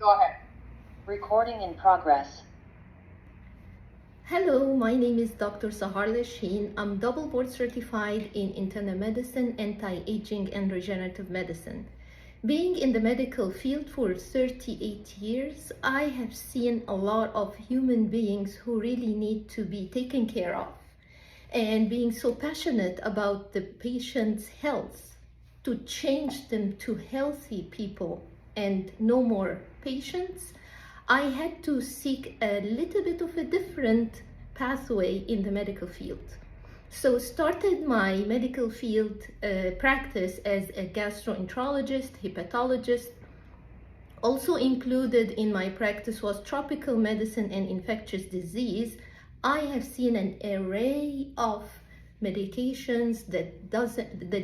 Go ahead. Recording in progress. Hello, my name is Dr. Sahar Lashin. I'm double board certified in internal medicine, anti-aging, and regenerative medicine. Being in the medical field for 38 years, I have seen a lot of human beings who really need to be taken care of. And being so passionate about the patient's health, to change them to healthy people and no more patients, I had to seek a little bit of a different pathway in the medical field. So started my medical field practice as a gastroenterologist, hepatologist. Also included in my practice was tropical medicine and infectious disease. I have seen an array of medications that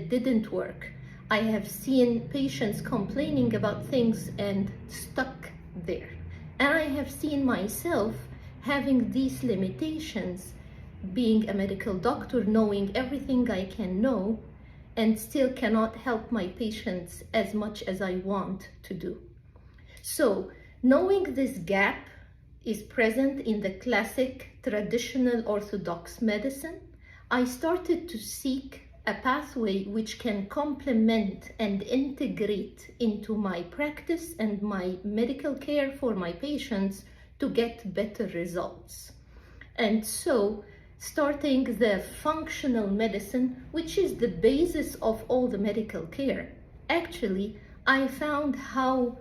didn't work. I have seen patients complaining about things and stuck there. And I have seen myself having these limitations, being a medical doctor, knowing everything I can know, and still cannot help my patients as much as I want to do. So, knowing this gap is present in the classic traditional orthodox medicine, I started to seek a pathway which can complement and integrate into my practice and my medical care for my patients to get better results. And so, starting the functional medicine, which is the basis of all the medical care, actually, I found how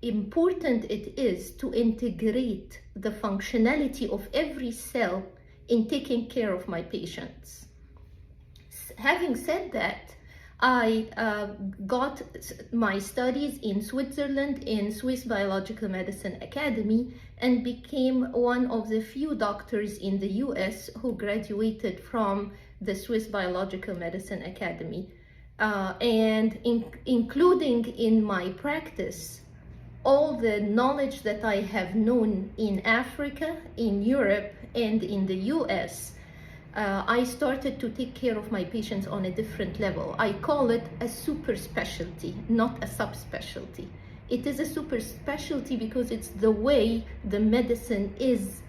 important it is to integrate the functionality of every cell in taking care of my patients. Having said that, I got my studies in Switzerland in Swiss Biological Medicine Academy and became one of the few doctors in the US who graduated from the Swiss Biological Medicine Academy. Including in my practice, all the knowledge that I have known in Africa, in Europe, and in the US, I started to take care of my patients on a different level. I call it a super specialty, not a subspecialty. It is a super specialty because it's the way the medicine is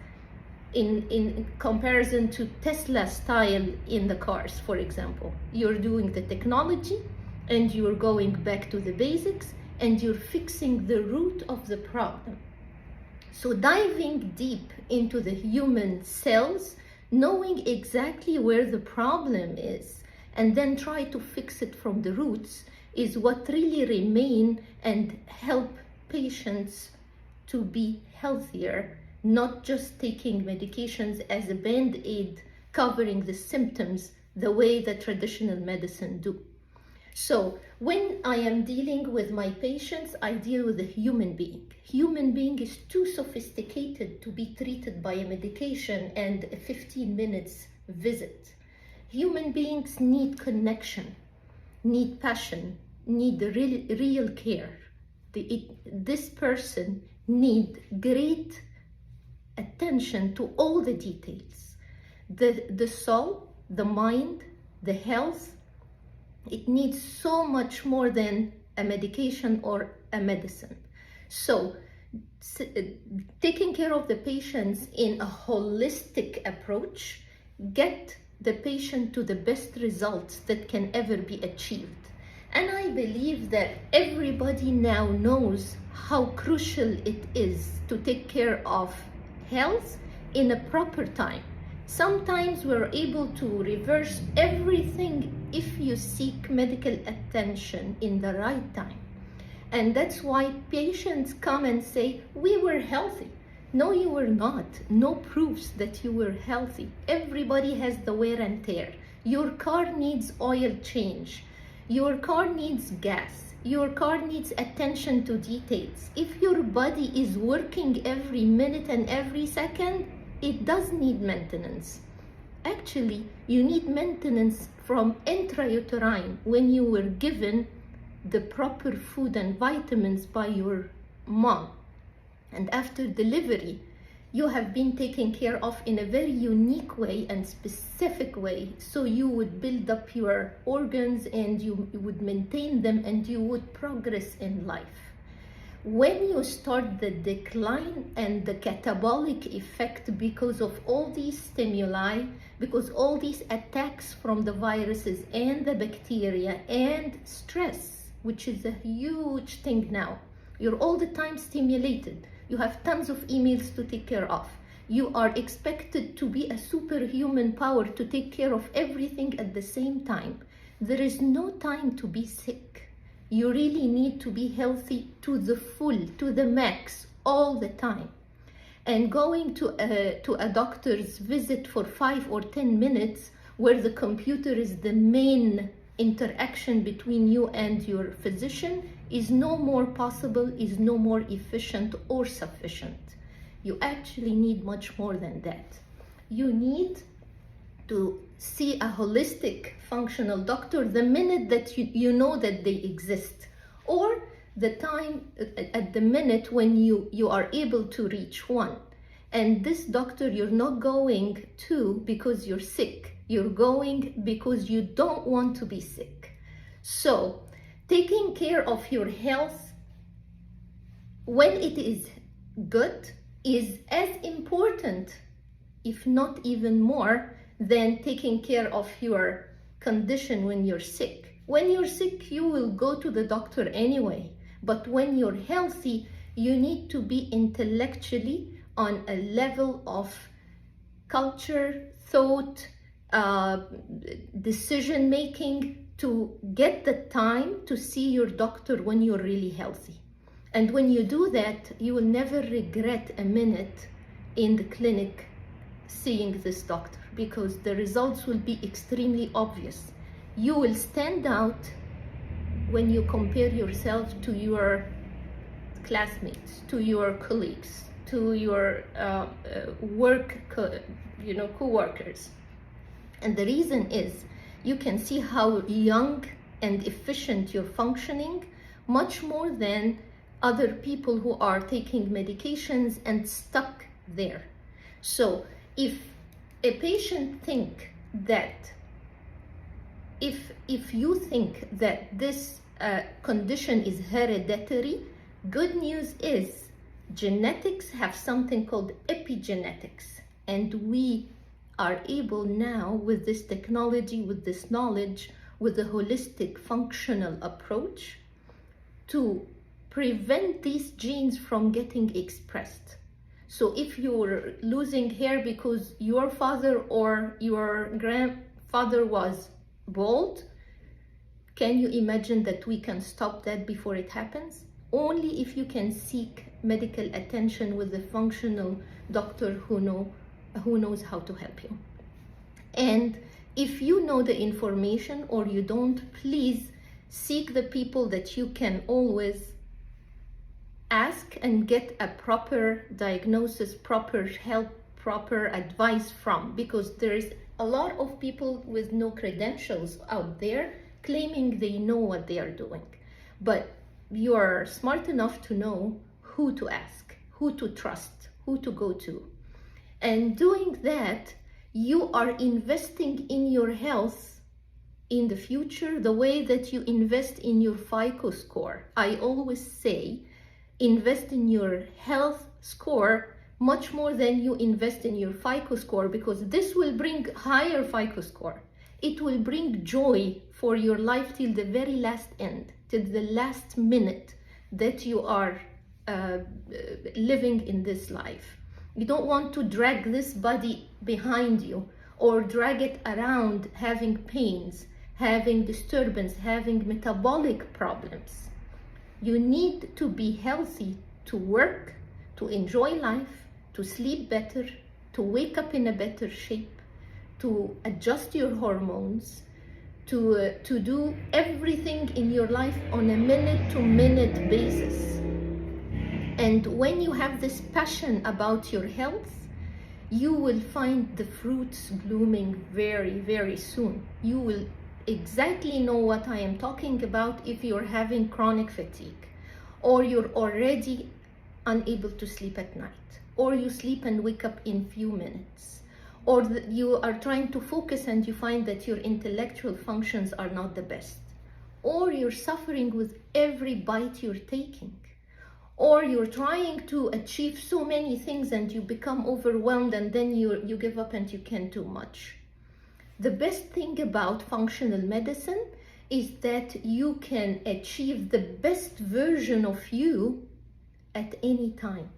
in comparison to Tesla style in the cars, for example. You're doing the technology and you're going back to the basics and you're fixing the root of the problem. So diving deep into the human cells, knowing exactly where the problem is, and then try to fix it from the roots is what really remain and help patients to be healthier, not just taking medications as a band-aid covering the symptoms the way that traditional medicine do. So when I am dealing with my patients, I deal with a human being. Human being is too sophisticated to be treated by a medication and a 15 minutes visit. Human beings need connection, need passion, need real care. This person needs great attention to all the details. The soul, the mind, the health, it needs so much more than a medication or a medicine. So, taking care of the patients in a holistic approach, get the patient to the best results that can ever be achieved. And I believe that everybody now knows how crucial it is to take care of health in a proper time. Sometimes we're able to reverse everything if you seek medical attention in the right time. And that's why patients come and say, we were healthy. No, you were not. No proofs that you were healthy. Everybody has the wear and tear. Your car needs oil change. Your car needs gas. Your car needs attention to details. If your body is working every minute and every second, it does need maintenance. Actually, you need maintenance from intrauterine when you were given the proper food and vitamins by your mom. And after delivery, you have been taken care of in a very unique way and specific way. So you would build up your organs and you would maintain them and you would progress in life. When you start the decline and the catabolic effect because of all these stimuli, because all these attacks from the viruses and the bacteria and stress, which is a huge thing now. You're all the time stimulated. You have tons of emails to take care of. You are expected to be a superhuman power to take care of everything at the same time. There is no time to be sick. You really need to be healthy to the full, to the max, all the time. And going to a doctor's visit for 5 or 10 minutes, where the computer is the main interaction between you and your physician, is no more possible, is no more efficient or sufficient. You actually need much more than that. You need to see a holistic functional doctor the minute that you know that they exist, or the time at the minute when you are able to reach one. And this doctor you're not going to because you're sick. You're going because you don't want to be sick. So taking care of your health when it is good is as important, if not even more, than taking care of your condition when you're sick. When you're sick, you will go to the doctor anyway. But when you're healthy, you need to be intellectually on a level of culture, thought, decision making, to get the time to see your doctor when you're really healthy. And when you do that, you will never regret a minute in the clinic seeing this doctor, because the results will be extremely obvious. You will stand out when you compare yourself to your classmates, to your colleagues, to your co-workers. And the reason is you can see how young and efficient you're functioning, much more than other people who are taking medications and stuck there. So if a patient think that, if you think that this condition is hereditary, good news is genetics have something called epigenetics, and we are able now, with this technology, with this knowledge, with a holistic functional approach, to prevent these genes from getting expressed. So if you're losing hair because your father or your grandfather was bald, can you imagine that we can stop that before it happens? Only if you can seek medical attention with a functional doctor who knows how to help you. And if you know the information or you don't, please seek the people that you can always ask and get a proper diagnosis, proper help, proper advice from, because there's a lot of people with no credentials out there claiming they know what they are doing. But you're smart enough to know who to ask, who to trust, who to go to. And doing that, you are investing in your health in the future the way that you invest in your FICO score. I always say, invest in your health score much more than you invest in your FICO score, because this will bring higher FICO score. It will bring joy for your life till the very last end, till the last minute that you are living in this life. You don't want to drag this body behind you or drag it around having pains, having disturbance, having metabolic problems. You need to be healthy to work, to enjoy life, to sleep better, to wake up in a better shape, to adjust your hormones, to do everything in your life on a minute-to-minute basis. And when you have this passion about your health, you will find the fruits blooming very, very soon. You will exactly know what I am talking about if you're having chronic fatigue, or you're already unable to sleep at night, or you sleep and wake up in few minutes, or you are trying to focus and you find that your intellectual functions are not the best, or you're suffering with every bite you're taking, or you're trying to achieve so many things and you become overwhelmed and then you give up and you can't do much. The best thing about functional medicine is that you can achieve the best version of you at any time.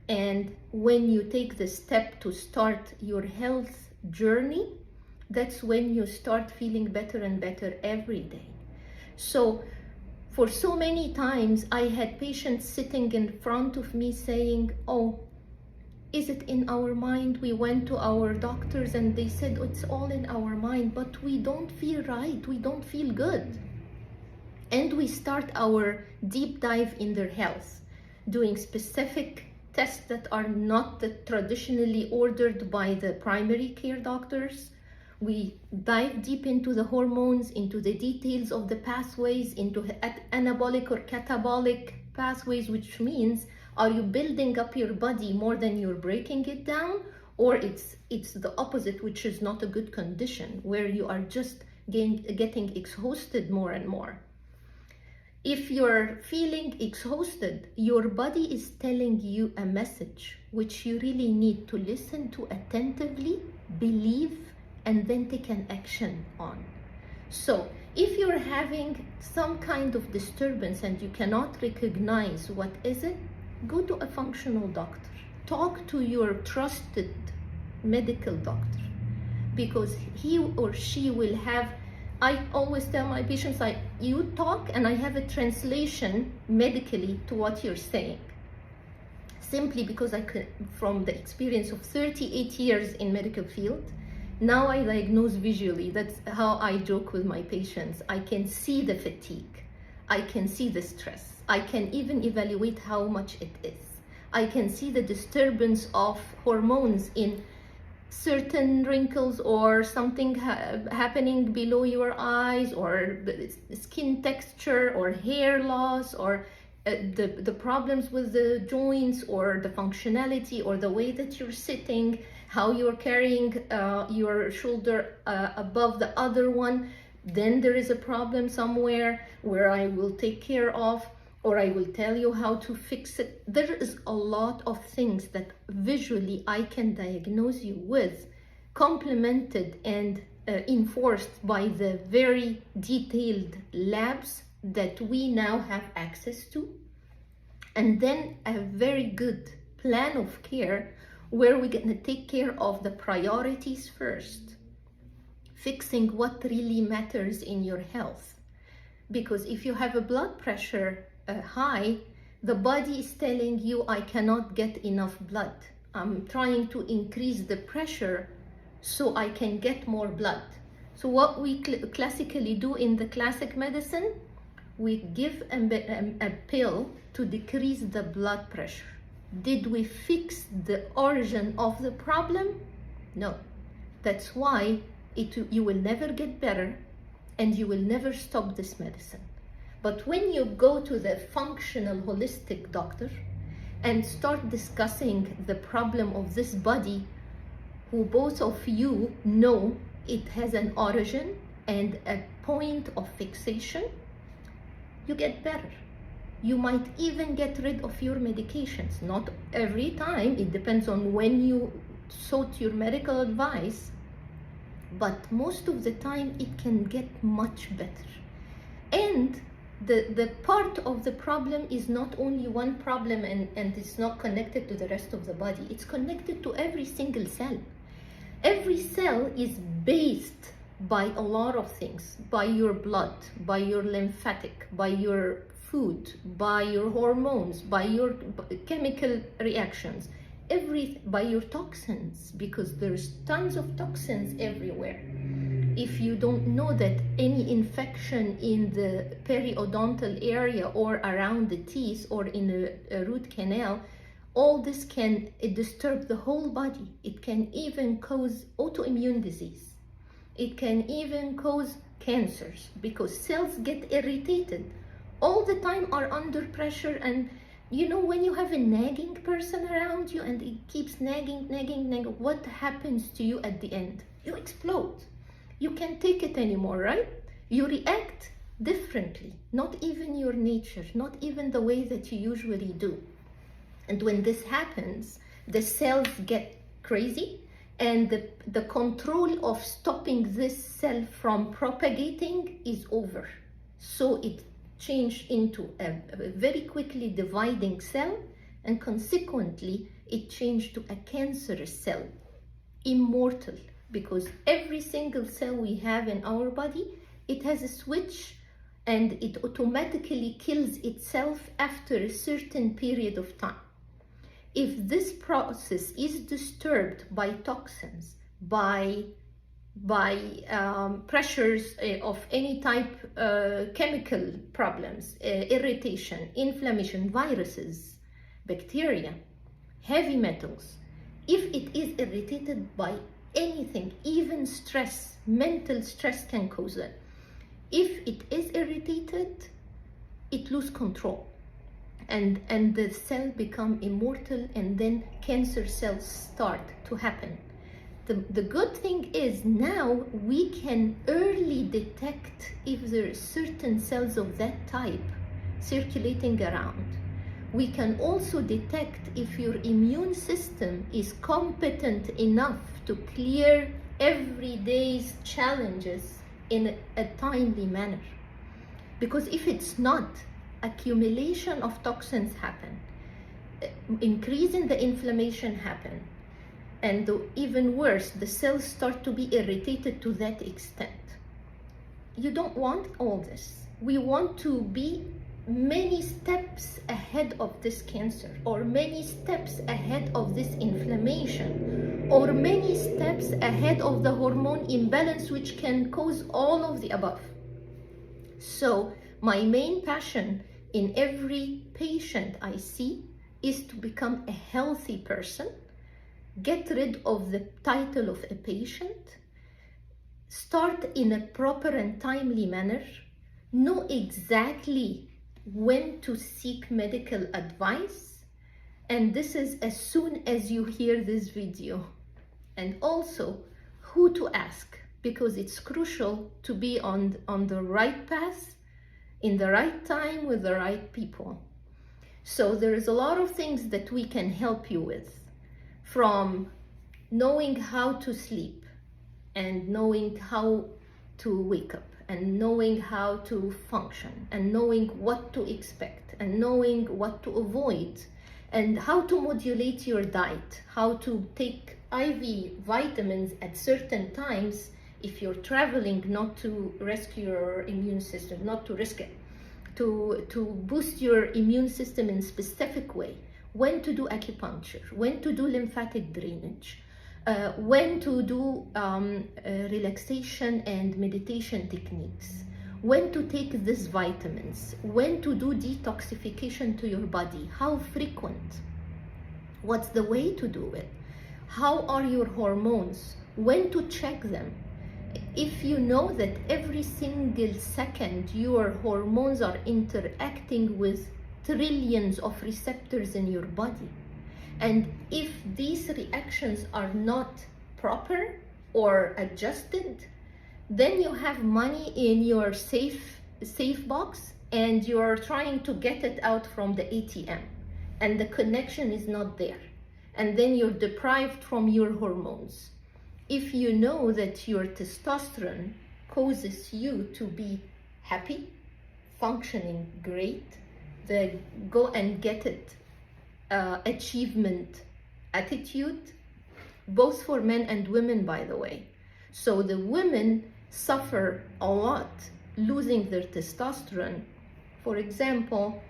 And when you take the step to start your health journey, that's when you start feeling better and better every day. So for so many times, I had patients sitting in front of me saying, oh, is it in our mind? We went to our doctors and they said, oh, it's all in our mind, but we don't feel right, we don't feel good. And we start our deep dive in their health, doing specific tests that are not traditionally ordered by the primary care doctors. We dive deep into the hormones, into the details of the pathways, into anabolic or catabolic pathways, which means, are you building up your body more than you're breaking it down? Or it's the opposite, which is not a good condition, where you are just getting exhausted more and more. If you're feeling exhausted, your body is telling you a message which you really need to listen to attentively, believe, and then take an action on. So if you're having some kind of disturbance and you cannot recognize what is it, go to a functional doctor. Talk to your trusted medical doctor, because he or she will have, I always tell my patients, you talk and I have a translation medically to what you're saying. Simply because from the experience of 38 years in medical field, now I diagnose visually. That's how I joke with my patients. I can see the fatigue. I can see the stress. I can even evaluate how much it is. I can see the disturbance of hormones in certain wrinkles or something happening below your eyes, or the skin texture, or hair loss, or the problems with the joints, or the functionality, or the way that you're sitting, how you're carrying your shoulder above the other one. Then there is a problem somewhere where I will take care of, or I will tell you how to fix it. There is a lot of things that visually I can diagnose you with, complemented and enforced by the very detailed labs that we now have access to. And then a very good plan of care where we're going to take care of the priorities first, fixing what really matters in your health. Because if you have a blood pressure high, the body is telling you, I cannot get enough blood. I'm trying to increase the pressure so I can get more blood. So what we classically do in the classic medicine, we give a pill to decrease the blood pressure. Did we fix the origin of the problem? No. That's why you will never get better and you will never stop this medicine. But when you go to the functional holistic doctor and start discussing the problem of this body, who both of you know it has an origin and a point of fixation, you get better. You might even get rid of your medications. Not every time, it depends on when you sought your medical advice, but most of the time it can get much better. And the part of the problem is not only one problem and it's not connected to the rest of the body, it's connected to every single cell. Every cell is based by a lot of things, by your blood, by your lymphatic, by your food, by your hormones, by your chemical reactions, by your toxins, because there's tons of toxins everywhere. If you don't know that any infection in the periodontal area or around the teeth or in a root canal, all this can disturb the whole body. It can even cause autoimmune disease. It can even cause cancers, because cells get irritated all the time, are under pressure. And you know, when you have a nagging person around you and it keeps nagging, what happens to you at the end? You explode. You can't take it anymore, right? You react differently, not even your nature, not even the way that you usually do. And when this happens, the cells get crazy, and the control of stopping this cell from propagating is over. So it changed into a very quickly dividing cell, and consequently it changed to a cancerous cell, immortal, because every single cell we have in our body, it has a switch and it automatically kills itself after a certain period of time. If this process is disturbed by toxins, by pressures of any type, chemical problems, irritation, inflammation, viruses, bacteria, heavy metals, if it is irritated by anything, even stress, mental stress can cause it. If it is irritated, it loses control, and the cell become immortal, and then cancer cells start to happen. The good thing is now we can early detect if there are certain cells of that type circulating around. We can also detect if your immune system is competent enough to clear everyday's challenges in a timely manner. Because if it's not, accumulation of toxins happen, increase in the inflammation happen, and even worse, the cells start to be irritated to that extent. You don't want all this. We want to be many steps ahead of this cancer, or many steps ahead of this inflammation, or many steps ahead of the hormone imbalance, which can cause all of the above. So my main passion in every patient I see is to become a healthy person, get rid of the title of a patient, start in a proper and timely manner, know exactly when to seek medical advice, and this is as soon as you hear this video, and also who to ask, because it's crucial to be on the right path, in the right time, with the right people. So there is a lot of things that we can help you with, from knowing how to sleep, and knowing how to wake up, and knowing how to function, and knowing what to expect, and knowing what to avoid, and how to modulate your diet, how to take IV vitamins at certain times if you're traveling, not to rescue your immune system, not to risk it, to boost your immune system in a specific way, when to do acupuncture, when to do lymphatic drainage, when to do relaxation and meditation techniques, when to take these vitamins, when to do detoxification to your body, how frequent, what's the way to do it, how are your hormones, when to check them. If you know that every single second your hormones are interacting with trillions of receptors in your body, and if these reactions are not proper or adjusted, then you have money in your safe box, and you're trying to get it out from the ATM, and the connection is not there, and then you're deprived from your hormones. If you know that your testosterone causes you to be happy, functioning great, the go and get it achievement attitude, both for men and women, by the way. So the women suffer a lot losing their testosterone. For example,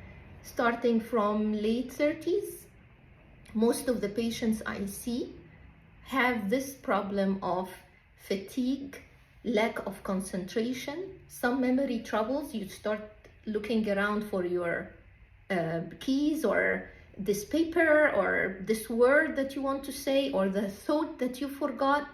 starting from late 30s, most of the patients I see have this problem of fatigue, lack of concentration, some memory troubles. You start looking around for your keys, or this paper, or this word that you want to say, or the thought that you forgot.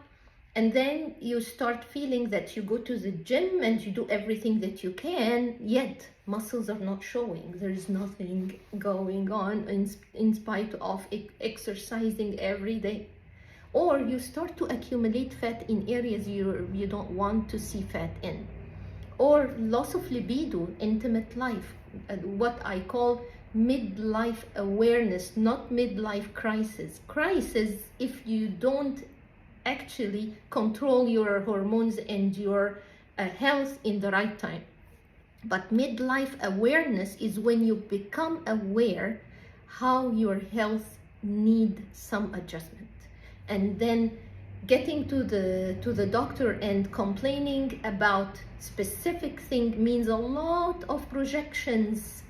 And then you start feeling that you go to the gym and you do everything that you can, yet muscles are not showing. There is nothing going on in spite of exercising every day. Or you start to accumulate fat in areas you don't want to see fat in. or loss of libido, intimate life, what I call midlife awareness, not midlife crisis. Crisis if you don't actually control your hormones and your health in the right time. But midlife awareness is when you become aware how your health need some adjustment, and then getting to the doctor and complaining about specific thing means a lot of projections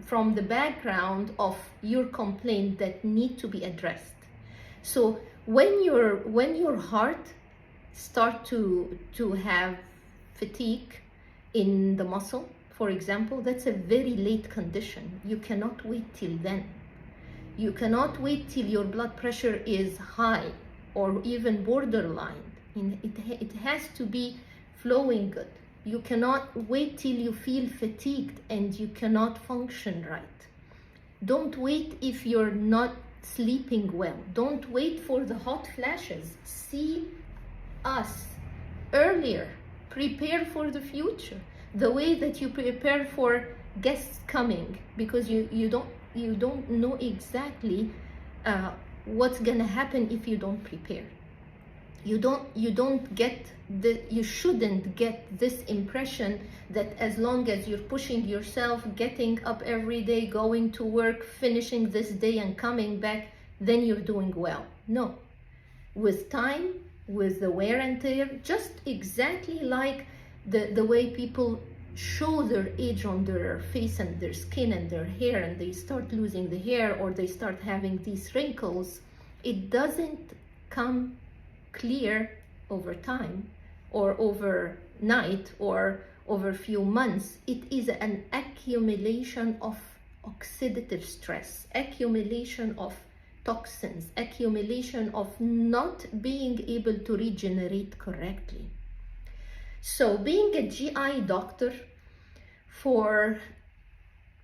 from the background of your complaint that need to be addressed. So when your heart start to have fatigue in the muscle, for example, that's a very late condition. You cannot wait till then. You cannot wait till your blood pressure is high or even borderline. It has to be flowing good. You cannot wait till you feel fatigued and you cannot function right. Don't wait if you're not sleeping well. Don't wait for the hot flashes. See us earlier. Prepare for the future, the way that you prepare for guests coming, because you don't know exactly what's gonna happen if you don't prepare. You shouldn't get this impression that as long as you're pushing yourself, getting up every day, going to work, finishing this day and coming back, then you're doing well. No. With time, with the wear and tear, just exactly like the way people show their age on their face and their skin and their hair, and they start losing the hair or they start having these wrinkles, it doesn't come clear over time or overnight or over a few months. It is an accumulation of oxidative stress, accumulation of toxins, accumulation of not being able to regenerate correctly. So being a GI doctor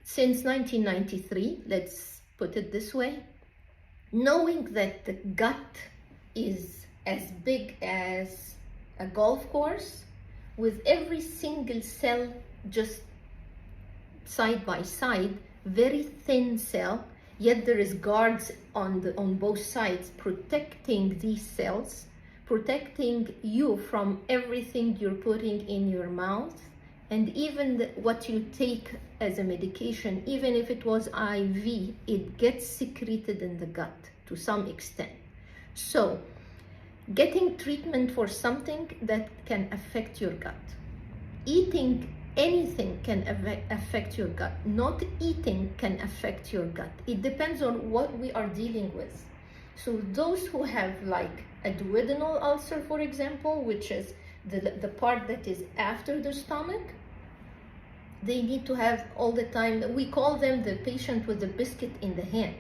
since 1993, let's put it this way, knowing that the gut is as big as a golf course, with every single cell just side by side, very thin cell, yet there is guards on both sides protecting these cells, protecting you from everything you're putting in your mouth, and even what you take as a medication, even if it was IV, it gets secreted in the gut to some extent. So getting treatment for something that can affect your gut. Eating anything can affect your gut. Not eating can affect your gut. It depends on what we are dealing with. So those who have like a duodenal ulcer, for example, which is the part that is after the stomach, they need to have all the time, we call them the patient with the biscuit in the hand,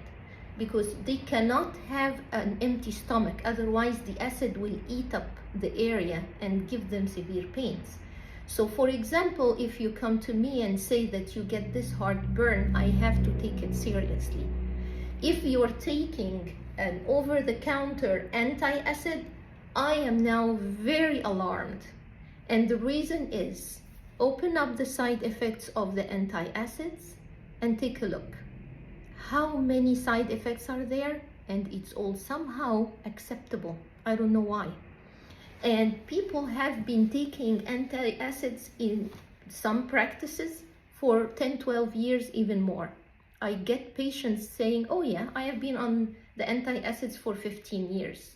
because they cannot have an empty stomach, otherwise the acid will eat up the area and give them severe pains. So for example, if you come to me and say that you get this heartburn, I have to take it seriously. If you're taking an over-the-counter anti-acid, I am now very alarmed. And the reason is, open up the side effects of the anti-acids and take a look. How many side effects are there? And it's all somehow acceptable. I don't know why. And people have been taking anti-acids in some practices for 10, 12 years, even more. I get patients saying, oh yeah, I have been on the anti-acids for 15 years.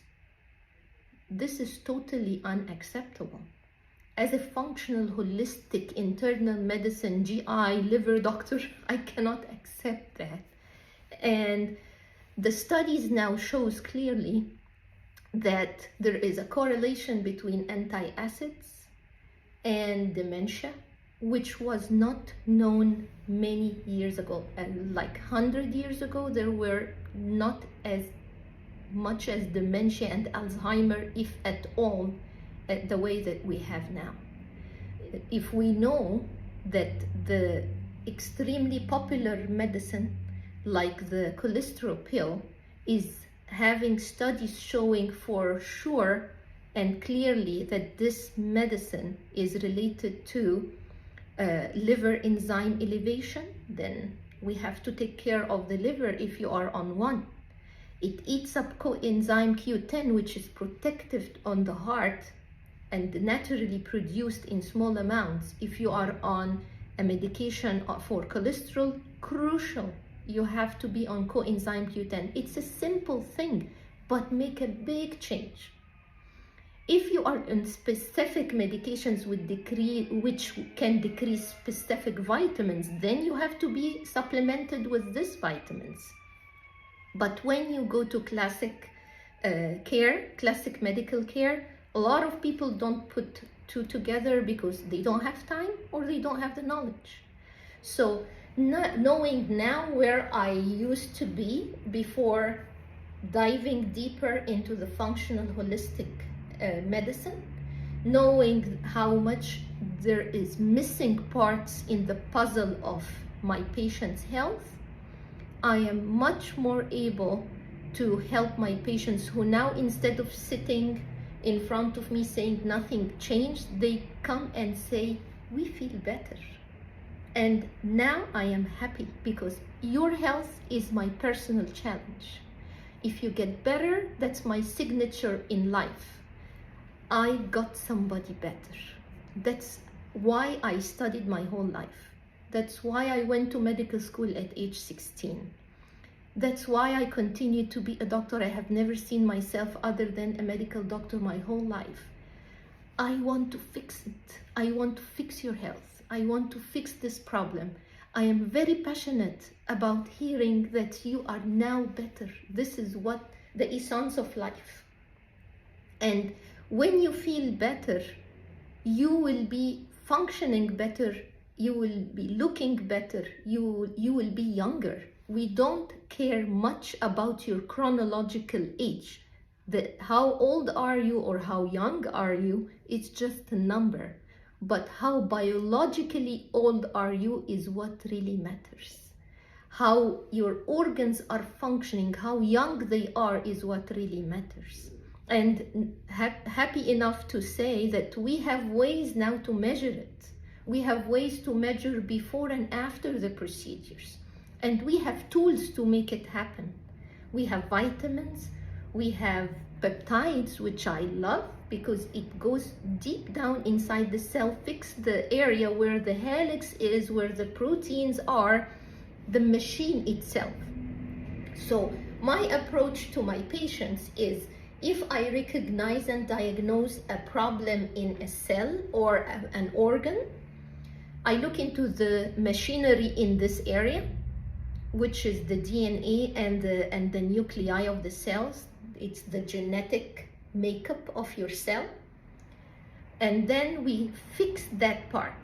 This is totally unacceptable. As a functional, holistic, internal medicine, GI, liver doctor, I cannot accept that. And the studies now shows clearly that there is a correlation between anti-acids and dementia, which was not known many years ago. And like 100 years ago, there were not as much as dementia and Alzheimer, if at all, the way that we have now. If we know that the extremely popular medicine, like the cholesterol pill, is having studies showing for sure and clearly that this medicine is related to liver enzyme elevation, then we have to take care of the liver if you are on one. It eats up coenzyme Q10, which is protective on the heart and naturally produced in small amounts. If you are on a medication for cholesterol, crucial, you have to be on coenzyme Q10. It's a simple thing, but make a big change. If you are on specific medications which can decrease specific vitamins, then you have to be supplemented with these vitamins. But when you go to classic classic medical care, a lot of people don't put two together because they don't have time or they don't have the knowledge. So knowing now where I used to be before diving deeper into the functional holistic medicine, knowing how much there is missing parts in the puzzle of my patient's health, I am much more able to help my patients who now, instead of sitting in front of me saying nothing changed, they come and say, we feel better. And now I am happy because your health is my personal challenge. If you get better, that's my signature in life. I got somebody better. That's why I studied my whole life. That's why I went to medical school at age 16. That's why I continue to be a doctor. I have never seen myself other than a medical doctor my whole life. I want to fix it. I want to fix your health. I want to fix this problem. I am very passionate about hearing that you are now better. This is what the essence of life. And when you feel better, you will be functioning better, you will be looking better, you will be younger. We don't care much about your chronological age. How old are you or how young are you, it's just a number. But how biologically old are you is what really matters. How your organs are functioning, how young they are is what really matters. And happy enough to say that we have ways now to measure it. We have ways to measure before and after the procedures. And we have tools to make it happen. We have vitamins, we have peptides, which I love because it goes deep down inside the cell, fix the area where the helix is, where the proteins are, the machine itself. So my approach to my patients is, if I recognize and diagnose a problem in a cell or an organ, I look into the machinery in this area, which is the DNA and the nuclei of the cells. It's the genetic makeup of your cell. And then we fix that part.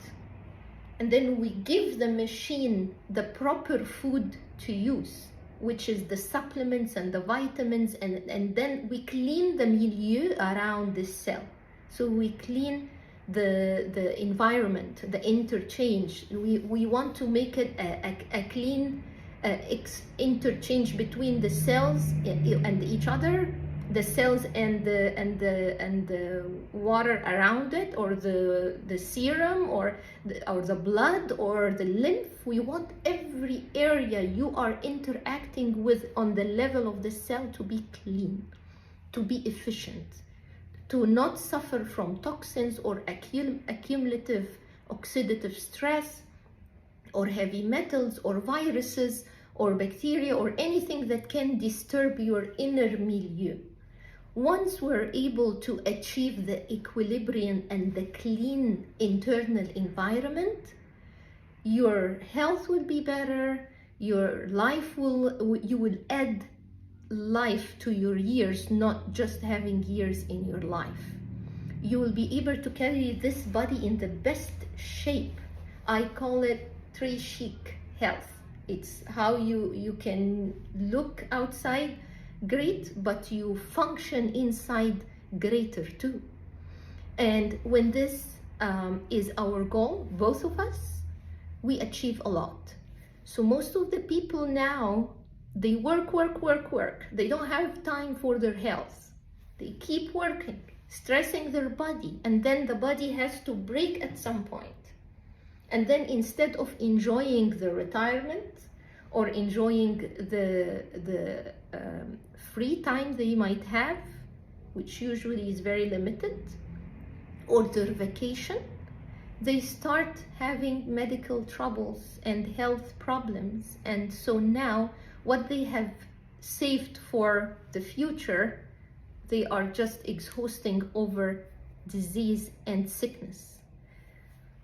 And then we give the machine the proper food to use, which is the supplements and the vitamins, and then we clean the milieu around this cell. So we clean the environment, the interchange. We want to make it a clean interchange between the cells and each other, the cells and the water around it, or the serum, or the blood, or the lymph. We want every area you are interacting with on the level of the cell to be clean, to be efficient, to not suffer from toxins or accumulative oxidative stress, or heavy metals, or viruses, or bacteria, or anything that can disturb your inner milieu. Once we're able to achieve the equilibrium and the clean internal environment, your health will be better, your life you will add life to your years, not just having years in your life. You will be able to carry this body in the best shape. I call it tree chic health. It's how you can look outside great, but you function inside greater too. And when this is our goal, both of us, we achieve a lot. So most of the people now, they work. They don't have time for their health. They keep working. stressing their body, and then the body has to break at some point. And then instead of enjoying the retirement or enjoying the free time they might have, which usually is very limited, or their vacation, they start having medical troubles and health problems. And so now what they have saved for the future, they are just exhausting over disease and sickness.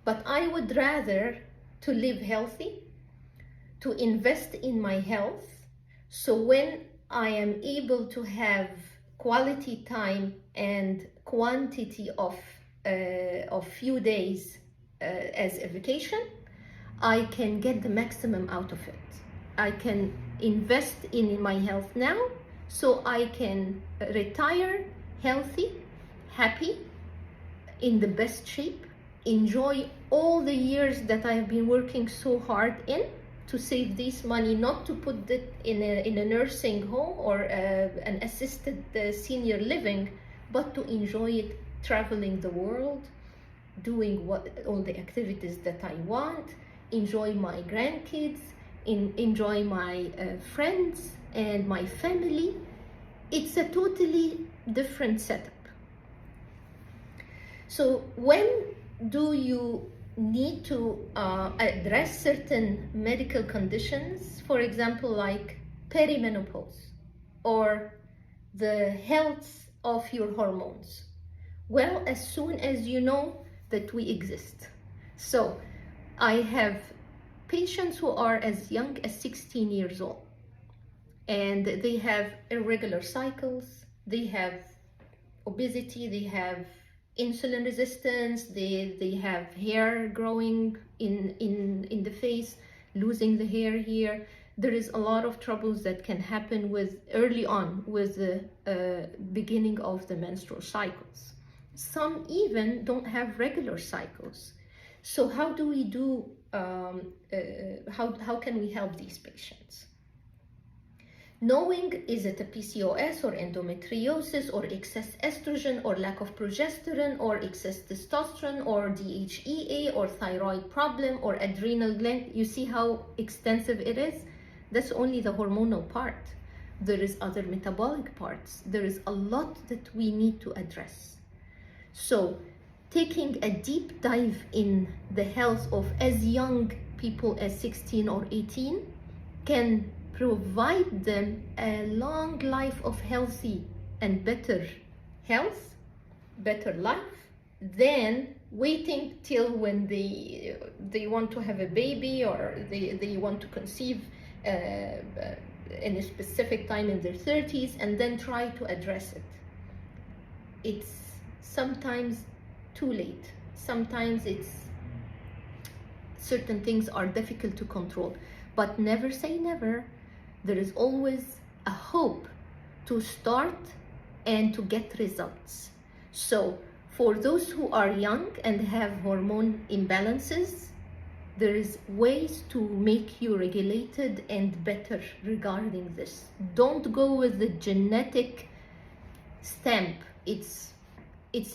But I would rather to live healthy, to invest in my health, so when I am able to have quality time and quantity of few days as a vacation, I can get the maximum out of it. I can invest in my health now, so I can retire healthy, happy, in the best shape, enjoy all the years that I have been working so hard in to save this money, not to put it in a nursing home or an assisted senior living, but to enjoy it traveling the world, doing all the activities that I want, enjoy my grandkids, enjoy my friends and my family. It's a totally different setup. So when do you need to address certain medical conditions, for example, like perimenopause or the health of your hormones? Well, as soon as you know that we exist. So I have patients who are as young as 16 years old, and they have irregular cycles, they have obesity, they have insulin resistance, they have hair growing in the face, losing the hair here. There is a lot of troubles that can happen with early on with the beginning of the menstrual cycles. Some even don't have regular cycles. So how do we do, how can we help these patients? Knowing, is it a PCOS or endometriosis or excess estrogen or lack of progesterone or excess testosterone or DHEA or thyroid problem or adrenal gland? You see how extensive it is? That's only the hormonal part. There is other metabolic parts. There is a lot that we need to address. So taking a deep dive in the health of as young people as 16 or 18 can provide them a long life of healthy and better health, better life, than waiting till when they want to have a baby or they want to conceive in a specific time in their 30s and then try to address it. It's sometimes too late. Sometimes certain things are difficult to control, but never say never. There is always a hope to start and to get results. So for those who are young and have hormone imbalances, there is ways to make you regulated and better regarding this. Don't go with the genetic stamp. It's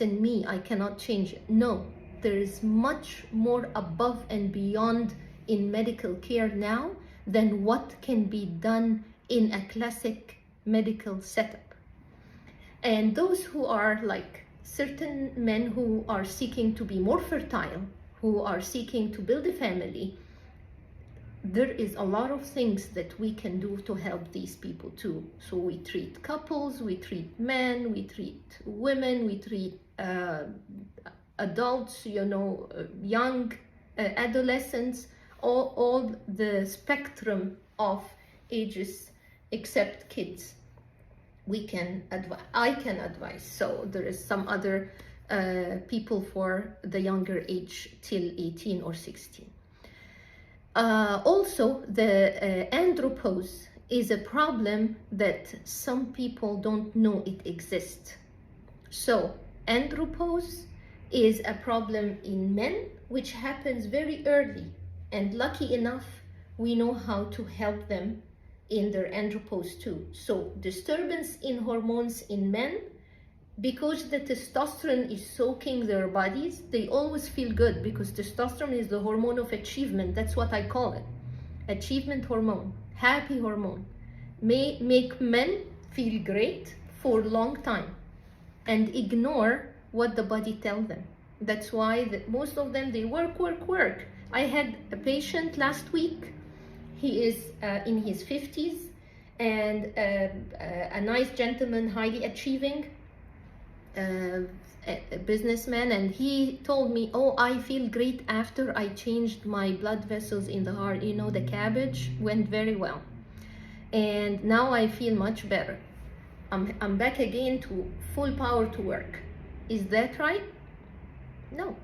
in me, I cannot change it. No, there is much more above and beyond in medical care now than what can be done in a classic medical setup. And those who are like certain men who are seeking to be more fertile, who are seeking to build a family, there is a lot of things that we can do to help these people too. So we treat couples, we treat men, we treat women, we treat adults, young adolescents, all the spectrum of ages except kids. I can advise. So there is some other people for the younger age till 18 or 16. Also, the andropause is a problem that some people don't know it exists. So andropause is a problem in men which happens very early, and lucky enough we know how to help them in their andropause too. So disturbance in hormones in men because the testosterone is soaking their bodies, they always feel good because testosterone is the hormone of achievement. That's what I call it. Achievement hormone, happy hormone. May make men feel great for a long time and ignore what the body tells them. That's why most of them, they work. I had a patient last week. He is in his 50s and a nice gentleman, highly achieving, a businessman, and he told me, oh, I feel great after I changed my blood vessels in the heart. You know, the cabbage went very well. And now I feel much better. I'm back again to full power to work. Is that right? No.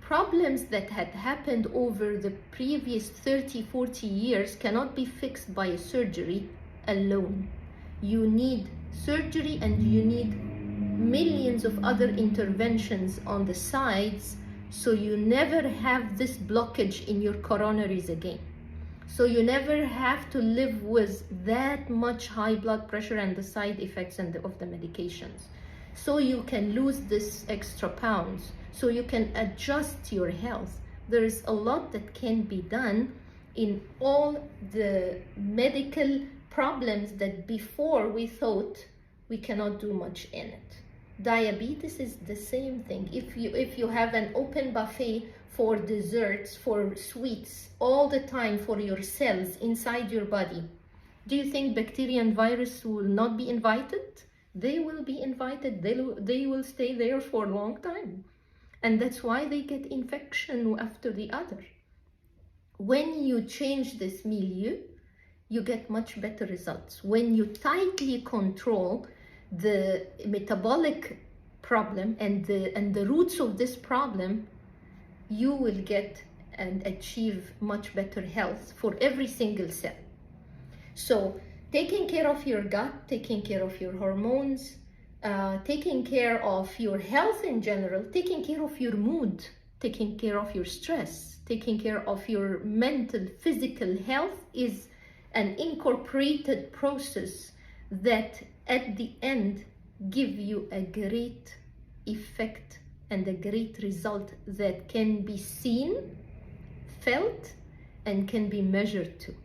Problems that had happened over the previous 30-40 years cannot be fixed by a surgery alone. You need surgery and you need millions of other interventions on the sides, so you never have this blockage in your coronaries again. So you never have to live with that much high blood pressure and the side effects of the medications. So you can lose this extra pounds, so you can adjust your health. There is a lot that can be done in all the medical problems that before we thought we cannot do much in it. Diabetes is the same thing. If you have an open buffet for desserts, for sweets all the time for your cells inside your body, do you think bacteria and virus will not be invited? They will be invited. They will stay there for a long time. And that's why they get infection after the other. When you change this milieu, you get much better results. When you tightly control the metabolic problem and the roots of this problem, you will get and achieve much better health for every single cell. So taking care of your gut, taking care of your hormones, taking care of your health in general, taking care of your mood, taking care of your stress, taking care of your mental, physical health is an incorporated process that at the end give you a great effect and a great result that can be seen, felt, and can be measured too.